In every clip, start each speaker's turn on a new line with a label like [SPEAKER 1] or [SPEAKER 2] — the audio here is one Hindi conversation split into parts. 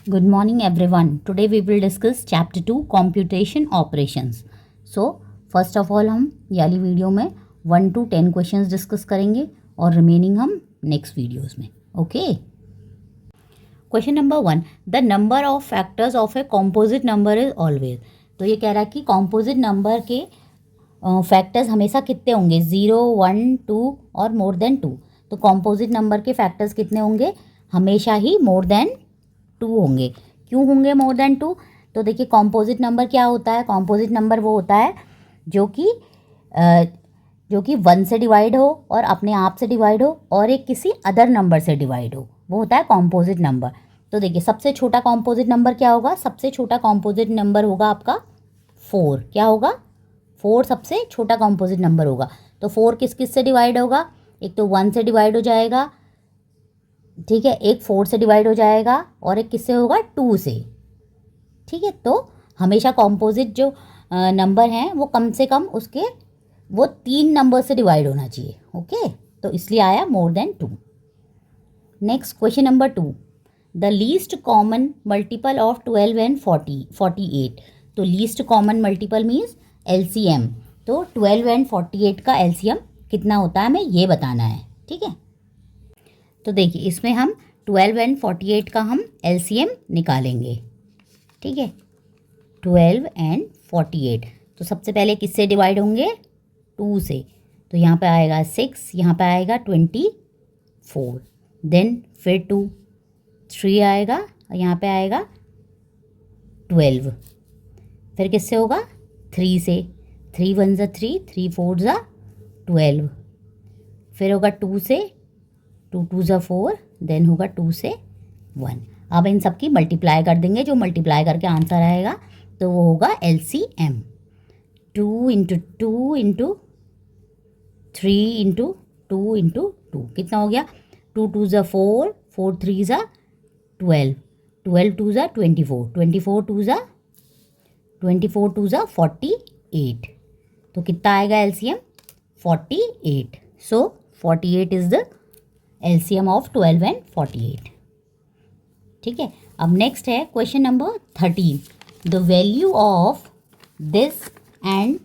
[SPEAKER 1] Good morning everyone. Today we will discuss chapter 2 computation operations. So first of all हम ये वाली वीडियो में 1 to 10 क्वेश्चंस डिस्कस करेंगे और रिमेनिंग हम नेक्स्ट वीडियोस में. Okay. Question number 1. The number of factors of A composite number is always. तो ये कह रहा है कि कॉम्पोजिट नंबर के फैक्टर्स हमेशा कितने होंगे, 0, 1, 2 और मोर देन 2. तो कॉम्पोजिट नंबर के फैक्टर्स कितने होंगे, हमेशा ही मोर देन 2 होंगे. क्यों होंगे मोर देन 2? तो देखिए कॉम्पोजिट नंबर क्या होता है. कॉम्पोजिट नंबर वो होता है जो कि 1 से डिवाइड हो और अपने आप से डिवाइड हो और एक किसी अदर नंबर से डिवाइड हो, वो होता है कॉम्पोजिट नंबर. तो देखिए सबसे छोटा कॉम्पोजिट नंबर क्या होगा, सबसे छोटा कॉम्पोजिट नंबर होगा आपका 4. क्या होगा, 4 सबसे छोटा कॉम्पोजिट नंबर होगा. तो 4 किस किस से डिवाइड होगा, एक तो 1 से डिवाइड हो जाएगा, ठीक है, एक 4 से डिवाइड हो जाएगा और एक किससे होगा, 2 से. ठीक है, तो हमेशा कॉम्पोजिट जो नंबर हैं वो कम से कम उसके वो 3 नंबर से डिवाइड होना चाहिए. ओके, तो इसलिए आया more than 2. Next question number 2. The least common multiple of 12 and 48. तो least common multiple means LCM. तो 12 एंड 48 का LCM कितना होता है हमें ये बताना है. ठीक है, तो देखिए इसमें हम 12 एंड 48 का हम LCM निकालेंगे. ठीक है, 12 एंड 48. तो सबसे पहले किससे डिवाइड होंगे, 2 से. तो यहाँ पे आएगा 6, यहाँ पे आएगा 24, देन फिर 2, 3 आएगा और यहाँ पे आएगा 12. फिर किससे होगा, 3 से. 3 1 ज़ा 3, 3 4 ज़ा 12. फिर होगा 2 से, 2 2 ज़ा 4, देन होगा 2 से 1. अब इन सब की मल्टीप्लाई कर देंगे, जो मल्टीप्लाई करके आंसर आएगा तो वो होगा LCM. 2 into 2 into 3 into 2 into 2 कितना हो गया, 2 2 ज़ा 4, 4 3 ज़ा 12, 12 2 ज़ा 24, 24 2 ज़ा 48. तो कितना आएगा LCM, 48. So 48 is the LCM of 12 and 48. ठीक है, अब नेक्स्ट है question number 13. The value of this and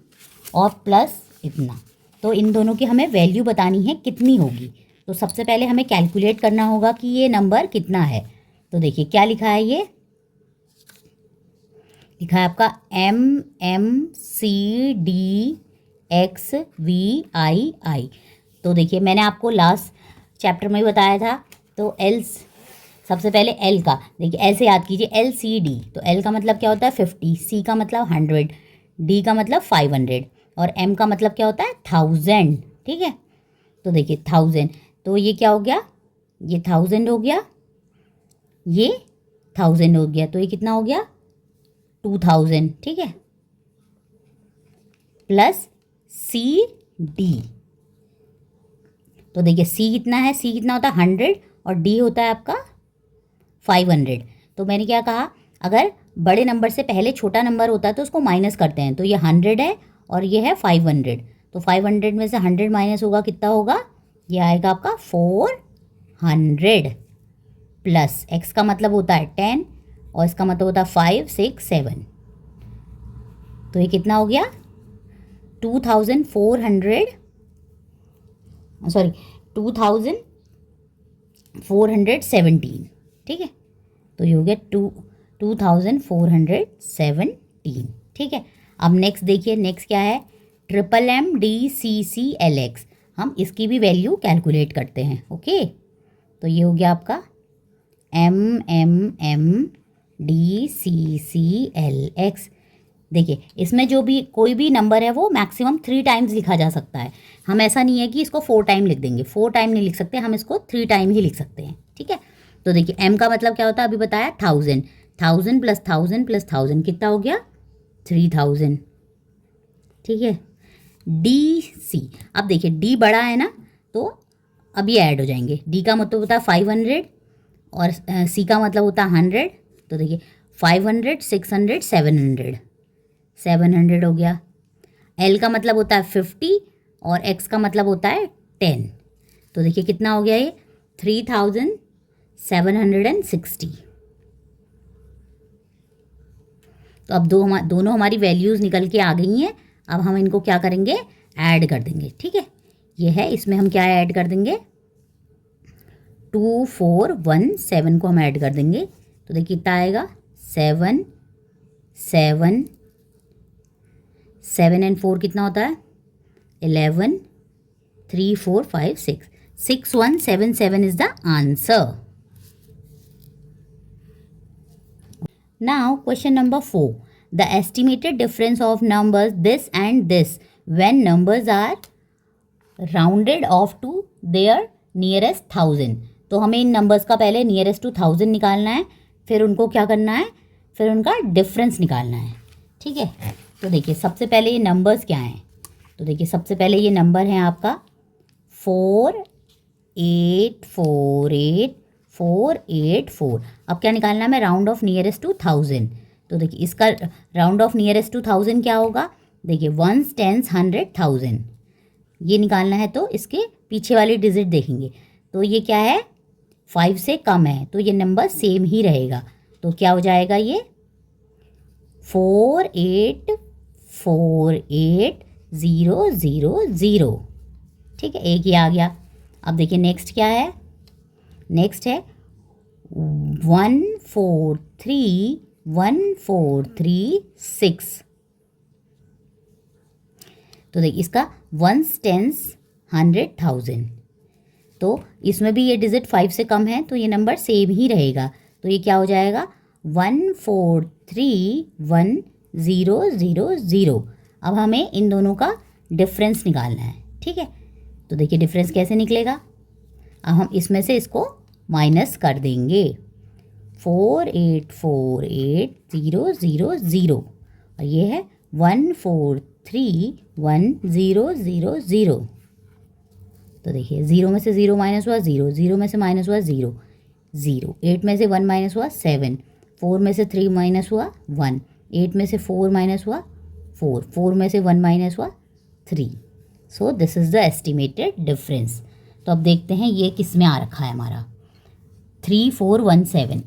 [SPEAKER 1] और प्लस इतना. तो इन दोनों की हमें वैल्यू बतानी है कितनी होगी. तो सबसे पहले हमें कैलकुलेट करना होगा कि ये नंबर कितना है. तो देखिए क्या लिखा है, ये लिखा है आपका MMCDXVII. तो देखिए मैंने आपको लास्ट चैप्टर में ही बताया था. तो सबसे पहले L का देखिए, ऐसे याद कीजिए, LCD. तो L का मतलब क्या होता है 50, C का मतलब 100, D का मतलब 500 और M का मतलब क्या होता है 1000. ठीक है, तो देखिए 1000. तो ये क्या हो गया, ये 1000 हो गया, ये 1000 हो गया. तो ये कितना हो गया, 2000. ठीक है, प्लस CD. तो देखिए C कितना है, C कितना होता है 100 और D होता है आपका 500. तो मैंने क्या कहा, अगर बड़े नंबर से पहले छोटा नंबर होता है तो उसको माइनस करते हैं. तो ये 100 है और ये है 500. तो 500 में से 100 माइनस होगा, कितना होगा, ये आएगा आपका 400. प्लस x का मतलब होता है 10 और इसका मतलब होता है 5 6 7. तो ये कितना हो गया, 2417. ठीक है, तो ये हो गया 2417. ठीक है, अब नेक्स्ट देखिए, नेक्स्ट क्या है, MMDCCLX. हम इसकी भी वैल्यू कैलकुलेट करते हैं. ओके, तो ये हो गया आपका MMDCCLX. देखिए इसमें जो भी कोई भी नंबर है वो मैक्सिमम 3 टाइम्स लिखा जा सकता है. हम ऐसा नहीं है कि इसको 4 टाइम लिख देंगे, 4 टाइम नहीं लिख सकते, हम इसको 3 टाइम ही लिख सकते हैं. ठीक है, तो देखिए M का मतलब क्या होता है, अभी बताया 1000. 1000 प्लस 1000 प्लस 1000 कितना हो गया, 3000. ठीक है, DC. अब देखिए D बड़ा है ना, तो अब ये ऐड हो जाएंगे. D का मतलब होता है 500 और C का मतलब होता है 100. तो देखिए 500 600 700 हो गया. L का मतलब होता है 50 और X का मतलब होता है 10. तो देखिए कितना हो गया ये, 3760. तो अब दोनों हमारी वैल्यूज़ निकल के आ गई हैं। अब हम इनको क्या करेंगे, ऐड कर देंगे। ठीक है, ये है, इसमें हम क्या ऐड कर देंगे, 2417 को हम ऐड कर देंगे। तो देखिए कितना आएगा, 7 7 7 एंड 4 कितना होता है, 11 3 4 5 6 6177 is the answer. Now question number 4, the estimated difference of numbers this and this when numbers are rounded off to their nearest 1000। तो हमें इन नंबर्स का पहले नियरेस्ट टू 1000 निकालना है, फिर उनको क्या करना है, फिर उनका डिफरेंस निकालना है। ठीक है, तो देखिए सबसे पहले ये नंबर्स क्या हैं, तो देखिए सबसे पहले ये नंबर है आपका 4848 अब क्या निकालना है, मैं राउंड ऑफ नियरेस्ट टू 1000। तो देखिए इसका राउंड ऑफ नियरेस्ट टू 1000 क्या होगा, देखिए 1s 10s 100 1000 ये निकालना है। तो इसके पीछे वाली डिजिट देखेंगे, तो ये क्या है, 5 से कम है, तो ये नंबर सेम ही रहेगा। तो क्या हो जाएगा, ये 4848000। ठीक है, एक ही आ गया। अब देखिए नेक्स्ट क्या है, नेक्स्ट है 143143 तो देखिए इसका 1s 10s 100,000। तो इसमें भी ये डिजिट 5 से कम है, तो ये नंबर सेम ही रहेगा। तो ये क्या हो जाएगा, 14310000। अब हमें इन दोनों का डिफरेंस निकालना है। ठीक है, तो देखिए डिफरेंस कैसे निकलेगा, अब हम इसमें से इसको माइनस कर देंगे, 484800 और ये है 14310000। तो देखिए 0 में से 0 माइनस हुआ 0, 0 में से माइनस हुआ 0 0, 8 में से 1 माइनस हुआ 7, 4 में से 3 माइनस हुआ 1, 8 में से 4 माइनस हुआ 4, 4 में से 1 माइनस हुआ 3। So this is the estimated difference. तो अब देखते हैं ये किस में आ रखा है हमारा, 3417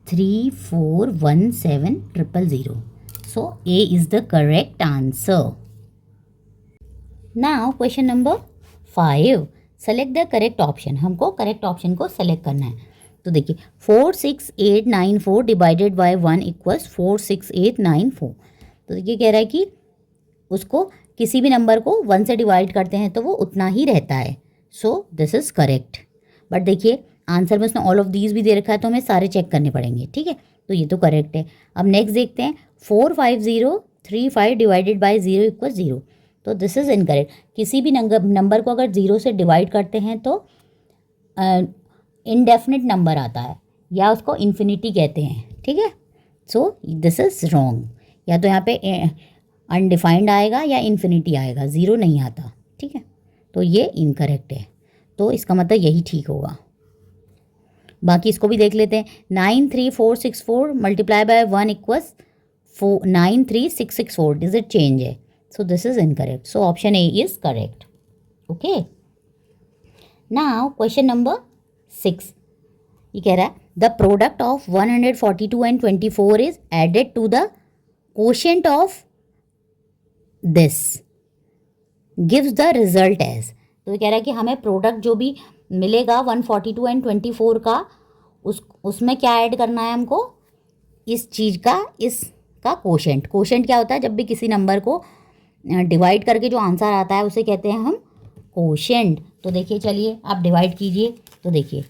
[SPEAKER 1] 000। So A is the correct answer. Now question number 5, select the correct option. हमको करेक्ट ऑप्शन को सेलेक्ट करना है। तो देखिए 46894 डिवाइडेड बाय 1 इक्वल्स 46894। तो देखिए कह रहा है कि उसको किसी भी नंबर को 1 से डिवाइड करते हैं तो वो उतना ही रहता है। So this is correct. But देखिए आंसर में उसने ऑल ऑफ दीज भी दे रखा है, तो हमें सारे चेक करने पड़ेंगे। ठीक है, तो ये तो करेक्ट है। अब नेक्स्ट देखते हैं 45035 डिवाइडेड बाय 0 इक्वल 0। तो दिस इज़ इनकरेक्ट। किसी भी नंबर को अगर 0 से डिवाइड करते हैं तो इनडेफिनिट नंबर आता है या उसको इन्फिनिटी कहते हैं। ठीक है, सो दिस इज़ रॉन्ग। या तो यहाँ पे अनडिफाइंड आएगा या इन्फिनिटी आएगा, 0 नहीं आता। ठीक है, तो ये इनकरेक्ट है। तो इसका मतलब यही ठीक होगा। बाकी इसको भी देख लेते हैं। 93464 multiply by 1 equals 93664 digit change है। So this is incorrect. So option A is correct. Okay, now question number 6 ये कह रहा है the product of 142 and 24 is added to the quotient of this gives the result as. तो ये कह रहा है कि हमें प्रोडक्ट जो भी मिलेगा 142 एंड 24 का उसमें क्या ऐड करना है हमको, इस चीज़ का, इसका कोशेंट। कोशेंट क्या होता है, जब भी किसी नंबर को डिवाइड करके जो आंसर आता है उसे कहते हैं हम कोशेंट। तो देखिए चलिए आप डिवाइड कीजिए। तो देखिए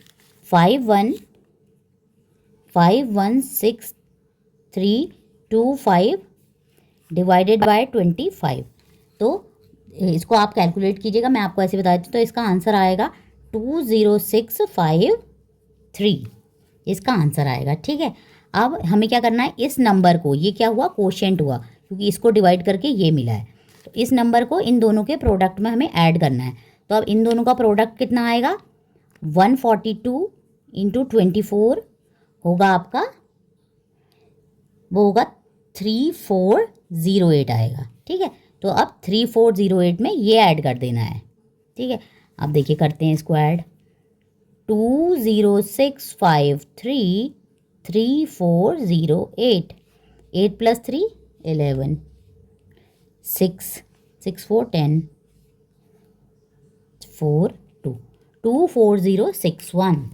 [SPEAKER 1] 516325 डिवाइडेड बाय 25। तो इसको आप कैलकुलेट कीजिएगा, मैं आपको ऐसे बता देती हूँ। तो इसका आंसर आएगा 20653, इसका आंसर आएगा। ठीक है, अब हमें क्या करना है, इस नंबर को, ये क्या हुआ, कोशेंट हुआ क्योंकि इसको डिवाइड करके ये मिला है, तो इस नंबर को इन दोनों के प्रोडक्ट में हमें ऐड करना है। तो अब इन दोनों का प्रोडक्ट कितना आएगा, 142 इंटू 24 होगा आपका, वो होगा 3408 आएगा। ठीक है, तो अब 3408 में ये ऐड कर देना है। ठीक है, अब देखिए करते हैं इसको add. 20653 3408. 8 plus 3 11. 6 6 4 10. 4 2 24061.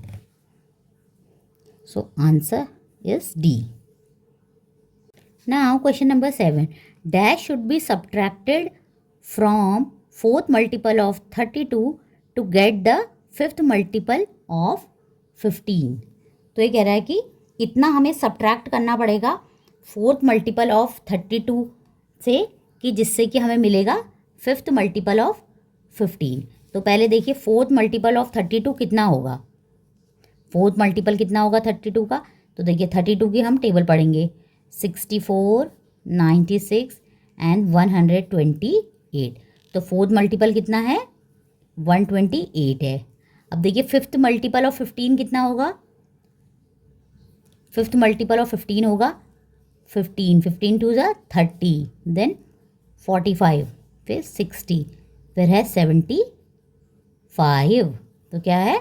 [SPEAKER 1] So answer is D. Now question number 7. Dash should be subtracted from fourth multiple of 32 to get the fifth multiple of 15. तो ये कह रहा है कि इतना हमें सब्ट्रैक्ट करना पड़ेगा फोर्थ मल्टीपल ऑफ 32 से कि जिससे कि हमें मिलेगा फिफ्थ मल्टीपल ऑफ 15. तो पहले देखिए फोर्थ मल्टीपल ऑफ 32 कितना होगा. फोर्थ मल्टीपल कितना होगा 32 का. तो देखिए 32 की हम टेबल पढ़ेंगे 64, 96 एंड 128. तो फोर्थ मल्टीपल कितना है 128 है. अब देखिए फिफ्थ मल्टीपल ऑफ 15 कितना होगा. फिफ्थ मल्टीपल ऑफ 15 होगा 15. 15 टू ज़ा 30, देन 45, फिर 60, फिर है 75. तो क्या है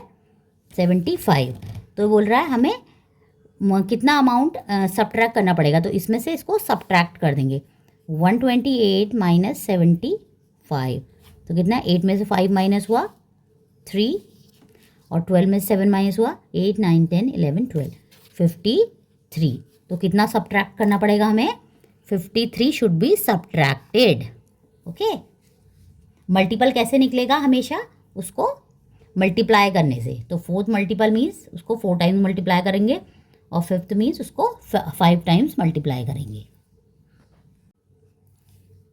[SPEAKER 1] 75. तो बोल रहा है हमें कितना अमाउंट सब्ट्रैक्ट करना पड़ेगा. तो इसमें से इसको सब्ट्रैक्ट कर देंगे. 128 माइनस 75. तो कितना 8 में से 5 माइनस हुआ 3 और 12 में से 7 माइनस हुआ 8 9 10 11 12 53. तो कितना सब्ट्रैक्ट करना पड़ेगा हमें 53 should be subtracted. Okay. Multiple कैसे निकलेगा हमेशा उसको मल्टीप्लाई करने से. तो फोर्थ मल्टीपल मीन्स उसको 4 टाइम्स मल्टीप्लाई करेंगे और फिफ्थ मीन्स उसको 5 टाइम्स मल्टीप्लाई करेंगे.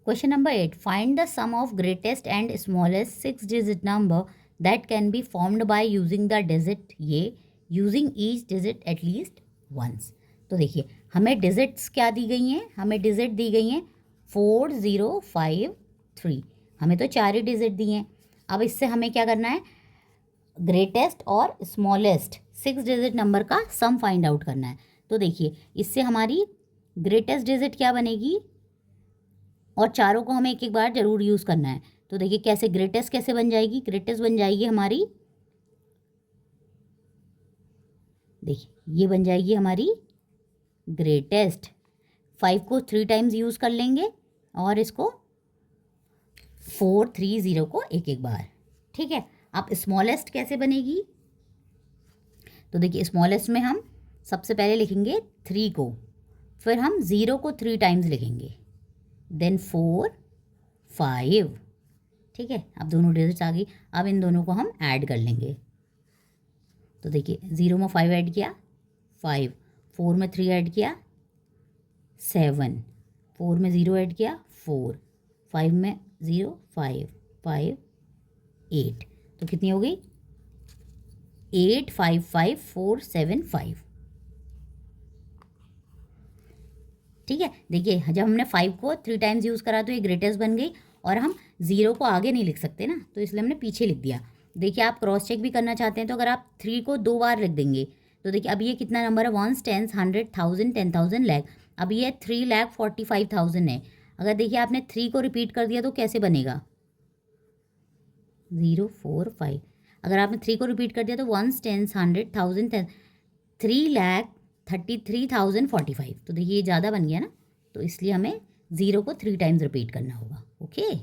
[SPEAKER 1] Question number 8. Find the sum of greatest and smallest 6 digit number that can be formed by using the digit ये using each digit at least once. तो देखिए हमें डिजिट्स क्या दी गई हैं. हमें डिजिट दी गई हैं 4 0 5 3. हमें तो 4 ही डिजिट दी हैं. अब इससे हमें क्या करना है ग्रेटेस्ट और स्मॉलेस्ट 6 डिजिट नंबर का सम फाइंड आउट करना है. तो देखिए इससे हमारी ग्रेटेस्ट डिजिट क्या बनेगी और चारों को हमें एक एक बार जरूर यूज़ करना है. तो देखिए कैसे ग्रेटेस्ट कैसे बन जाएगी. ग्रेटेस्ट बन जाएगी हमारी, देखिए ये बन जाएगी हमारी ग्रेटेस्ट. 5 को 3 टाइम्स यूज़ कर लेंगे और इसको 4 3 0 को एक एक बार. ठीक है. अब स्मॉलेस्ट कैसे बनेगी. तो देखिए स्मॉलेस्ट में हम सबसे पहले लिखेंगे 3 को, फिर हम 0 को 3 टाइम्स लिखेंगे, देन 4 5. ठीक है. अब दोनों डिजिट्स आ गई. अब इन दोनों को हम ऐड कर लेंगे. तो देखिए 0 में 5 ऐड किया 5, 4 में 3 ऐड किया 7, 4 में 0 ऐड किया 4, 5 में 0 5 5 8. तो कितनी हो गई 8 5 5 4 7 5. ठीक है. देखिए जब हमने 5 को 3 टाइम्स यूज़ करा तो ये ग्रेटेस्ट बन गई और हम 0 को आगे नहीं लिख सकते ना, तो इसलिए हमने पीछे लिख दिया. देखिए आप क्रॉस चेक भी करना चाहते हैं तो अगर आप 3 को 2 बार लिख देंगे तो देखिए अब ये कितना नंबर है 1s 10s 100 1000 10,000 लाख. अब ये 3,45,000 है. अगर देखिए आपने 3 को रिपीट कर दिया तो कैसे बनेगा 0 4 5. अगर आपने 3 को रिपीट कर दिया तो 1s 10s 100 1000 10 3,33,045. तो देखिए ये ज़्यादा बन गया ना, तो इसलिए हमें 0 को 3 टाइम्स रिपीट करना होगा. Okay.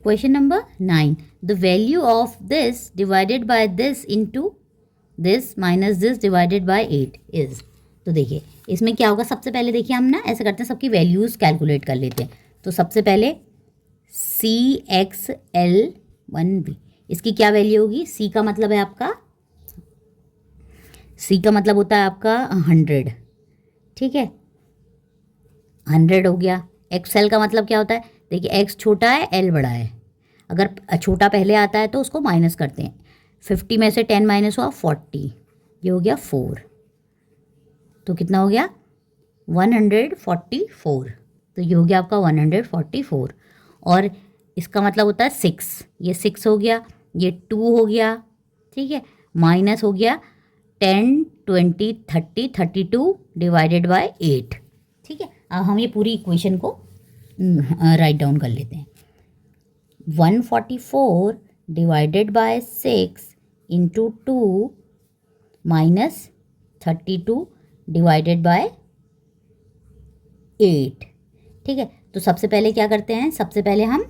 [SPEAKER 1] Question number 9. The value of this divided by this into this minus this divided by 8 is. तो देखिए इसमें क्या होगा. सबसे पहले देखिए हम ना ऐसे करते हैं सबकी वैल्यूज़ कैलकुलेट कर लेते हैं. तो सबसे पहले CXL1B इसकी क्या वैल्यू होगी. C का मतलब है आपका, C का मतलब होता है आपका 100. ठीक है 100 हो गया. XL का मतलब क्या होता है. देखिए X छोटा है L बड़ा है. अगर छोटा पहले आता है तो उसको माइनस करते हैं. 50 में से 10 माइनस हुआ 40. ये हो गया 4. तो कितना हो गया 144. तो ये हो गया आपका 144. और इसका मतलब होता है 6. ये 6 हो गया, ये 2 हो गया. ठीक है. माइनस हो गया 10 20 30 32 डिवाइडेड बाय 8. ठीक है. अब हम ये पूरी इक्वेशन को राइट डाउन कर लेते हैं. 144 divided by 6 into 2 minus 32 divided by 8। ठीक है, तो सबसे पहले क्या करते हैं, सबसे पहले हम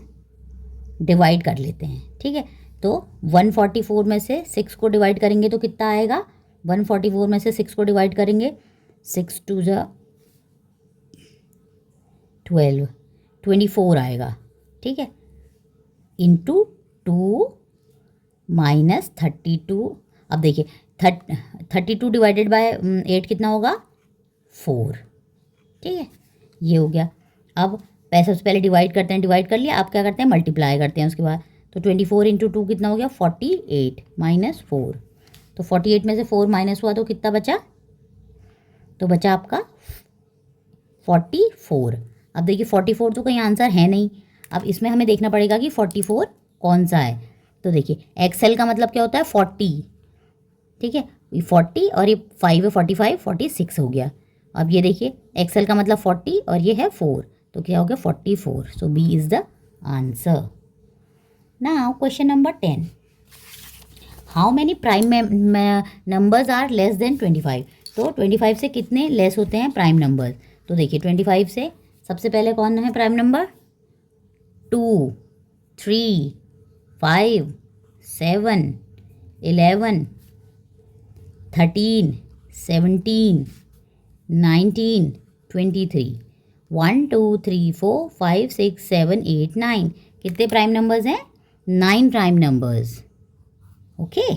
[SPEAKER 1] डिवाइड कर लेते हैं। ठीक है, तो 144 में से 6 को डिवाइड करेंगे तो कितना आएगा, 144 में से 6 को डिवाइड करेंगे, 6 2 ज़ा 12, 24 आएगा। ठीक है, इंटू 2 माइनस 32। अब देखिए 32 डिवाइडेड बाय 8 कितना होगा, 4। ठीक है, ये हो गया। अब पैसे सबसे पहले डिवाइड करते हैं, डिवाइड कर लिया, आप क्या करते हैं, मल्टीप्लाई करते हैं उसके बाद। तो 24 इंटू 2 कितना हो गया, 48 माइनस 4। तो 48 में से 4 माइनस हुआ तो कितना बचा, तो बचा आपका 44। अब देखिए 44 तो कहीं आंसर है नहीं। अब इसमें हमें देखना पड़ेगा कि 44 कौन सा है। तो देखिए एक्सेल का मतलब क्या होता है, 40। ठीक है, ये 40 और ये 5 है, 45, 46 हो गया। अब ये देखिए एक्सेल का मतलब 40 और ये है 4, तो क्या हो गया, 44। So B is the answer. Now question number 10, how many prime numbers are less than 25। तो 25 से कितने लेस होते हैं प्राइम नंबर्स। तो देखिए 25 से सबसे पहले कौन है प्राइम नंबर, 2, 3, 5, 7, 11, 13, 17, 19, 23, 1 2 3 4 5 6 7 8 9। कितने प्राइम नंबर्स हैं, 9 प्राइम नंबर्स। ओके।